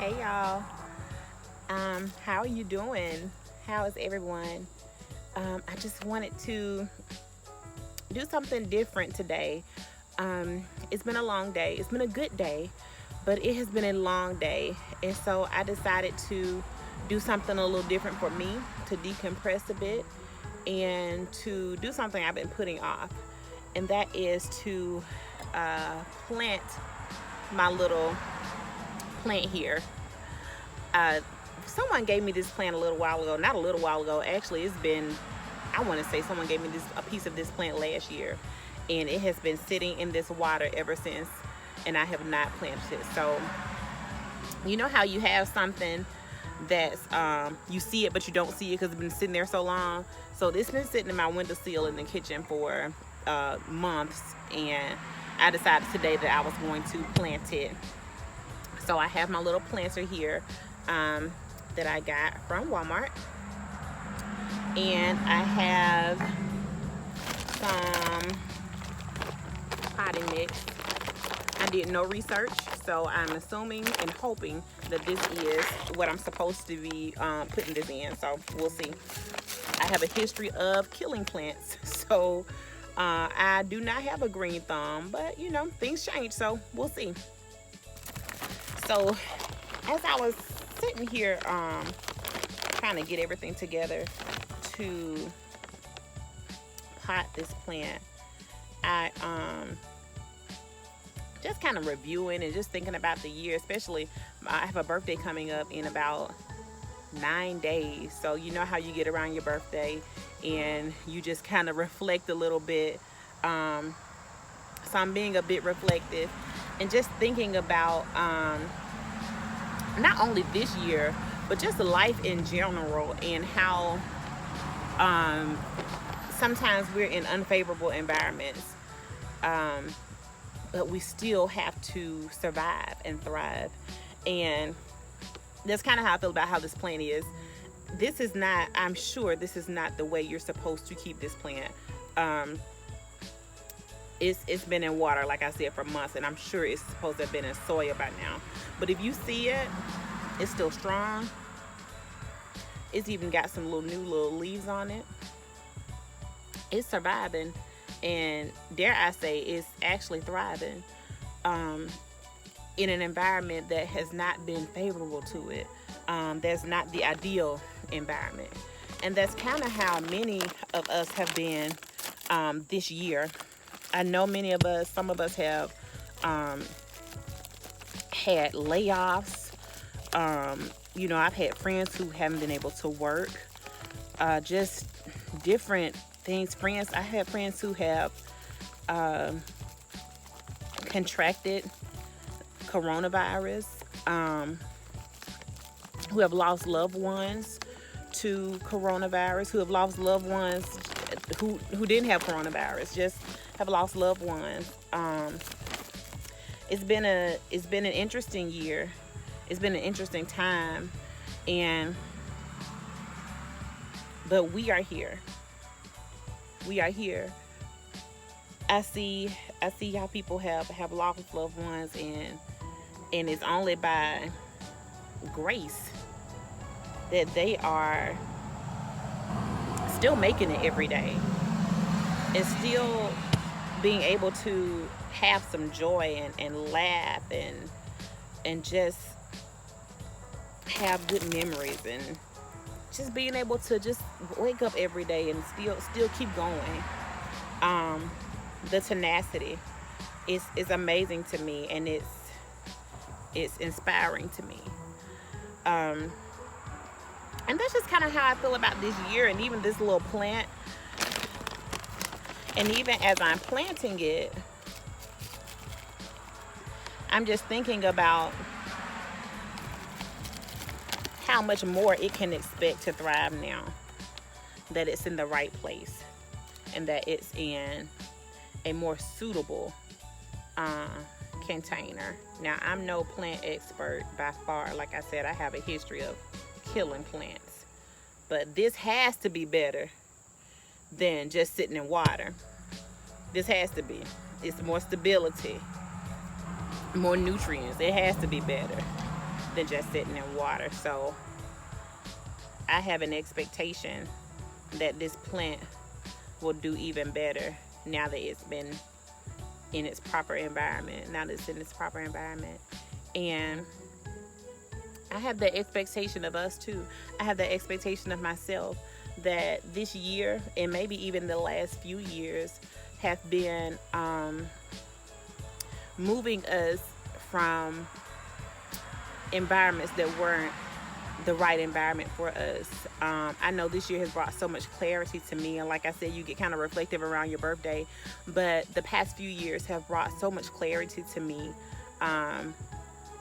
Hey y'all. How are you doing? How is everyone? I just wanted to do something different today. It's been a long day. It's been a good day, but it has been a long day. And so I decided to do something a little different for me, to decompress a bit and to do something I've been putting off. And that is to plant my little plant here. uh, Someone gave me this plant a little while ago. Not a little while ago. Actually, it's been, I want to say someone gave me a piece of this plant last year. And it has been sitting in this water ever since. And I have not planted it. So, you know how you have something that's, you see it, but you don't see it because it's been sitting there so long. So this been sitting in my windowsill in the kitchen for months. And I decided today that I was going to plant it. So I have my little planter here. That I got from Walmart, and I have some potting mix. I did no research, so I'm assuming and hoping that this is what I'm supposed to be putting this in. So we'll see. I have a history of killing plants, so I do not have a green thumb, but you know, things change, so we'll see. So as I was sitting here trying to get everything together to pot this plant, I just kind of reviewing and just thinking about the year. Especially I have a birthday coming up in about 9 days, so you know how you get around your birthday and you just kind of reflect a little bit. So I'm being a bit reflective and just thinking about not only this year, but just life in general, and how sometimes we're in unfavorable environments, but we still have to survive and thrive. And that's kind of how I feel about how this plant is. This is not, I'm sure this is not the way you're supposed to keep this plant. It's been in water, like I said, for months, and I'm sure it's supposed to have been in soil by now. But if you see it, it's still strong. It's even got some new little leaves on it. It's surviving, and dare I say, it's actually thriving in an environment that has not been favorable to it. That's not the ideal environment, and that's kind of how many of us have been this year. I know many of us, some of us have had layoffs. You know, I've had friends who haven't been able to work. Just different things. I had friends who have contracted coronavirus, who have lost loved ones to coronavirus, who have lost loved ones who didn't have coronavirus, just have lost loved ones. It's been an interesting year. It's been an interesting time, but we are here. We are here. I see how people have lost loved ones, and it's only by grace that they are still making it every day, and still being able to have some joy and laugh and just have good memories, and just being able to just wake up every day and still keep going. The tenacity is amazing to me, and it's inspiring to me. And that's just kind of how I feel about this year, and even this little plant. And even as I'm planting it, I'm just thinking about how much more it can expect to thrive now that it's in the right place, and that it's in a more suitable container. Now, I'm no plant expert by far. Like I said, I have a history of killing plants, but this has to be better than just sitting in water. This has to be. It's more stability, more nutrients. It has to be better than just sitting in water. So I have an expectation that this plant will do even better now that it's been in its proper environment, now that it's in its proper environment. And I have the expectation of us too. I have the expectation of myself that this year, and maybe even the last few years, have been moving us from environments that weren't the right environment for us. I know this year has brought so much clarity to me, and like I said, you get kind of reflective around your birthday, but the past few years have brought so much clarity to me,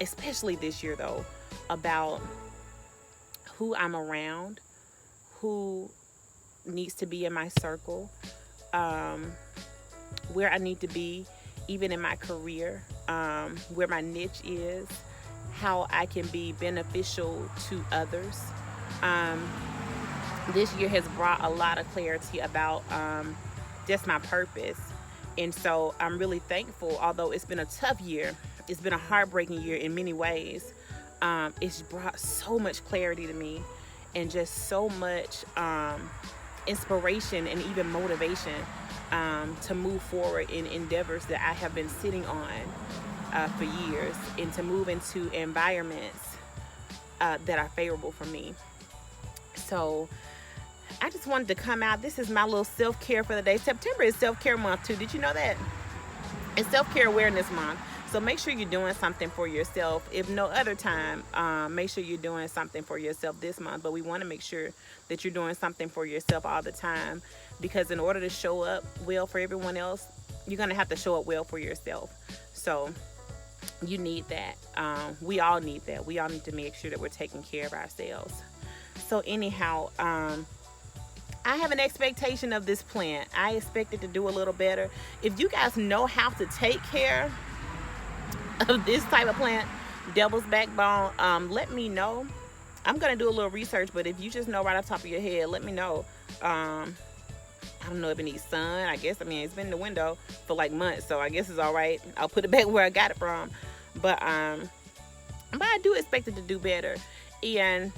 especially this year though, about who I'm around, who needs to be in my circle, where I need to be even in my career, where my niche is, how I can be beneficial to others. This year has brought a lot of clarity about just my purpose. And so I'm really thankful, although it's been a tough year, it's been a heartbreaking year in many ways. It's brought so much clarity to me, and just so much inspiration and even motivation to move forward in endeavors that I have been sitting on for years, and to move into environments that are favorable for me. So I just wanted to come out. This is my little self-care for the day. September is self-care month too. Did you know that? It's self-care awareness month. So make sure you're doing something for yourself. If no other time, make sure you're doing something for yourself this month. But we want to make sure that you're doing something for yourself all the time, because in order to show up well for everyone else, you're going to have to show up well for yourself. So you need that. We all need that. We all need to make sure that we're taking care of ourselves. So anyhow, I have an expectation of this plant. I expect it to do a little better. If you guys know how to take care of this type of plant, devil's backbone, let me know. I'm gonna do a little research, but if you just know right off the top of your head, let me know. I don't know if it needs sun. I guess, it's been in the window for like months, so I guess it's all right. I'll put it back where I got it from. But I do expect it to do better, and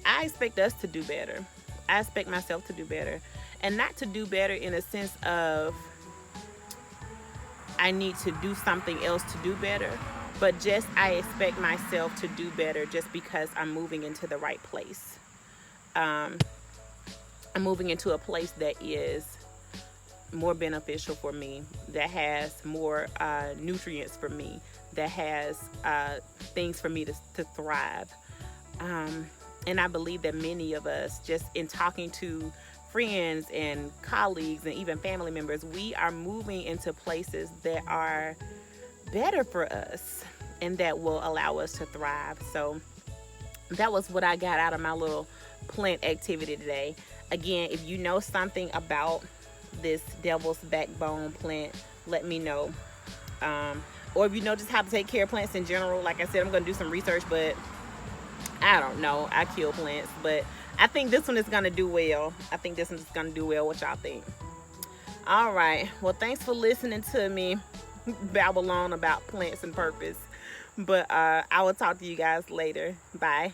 I expect us to do better. I expect myself to do better, and not to do better in a sense of I need to do something else to do better, but just I expect myself to do better just because I'm moving into the right place. I'm moving into a place that is more beneficial for me, that has more nutrients for me, that has things for me to thrive. And I believe that many of us, just in talking to friends and colleagues and even family members, we are moving into places that are better for us and that will allow us to thrive. So that was what I got out of my little plant activity today. Again, if you know something about this devil's backbone plant, let me know. Or if you know just how to take care of plants in general, like I said, I'm going to do some research, but I don't know. I kill plants, but I think this one is going to do well. What y'all think? All right. Well, thanks for listening to me babble on about plants and purpose. But I will talk to you guys later. Bye.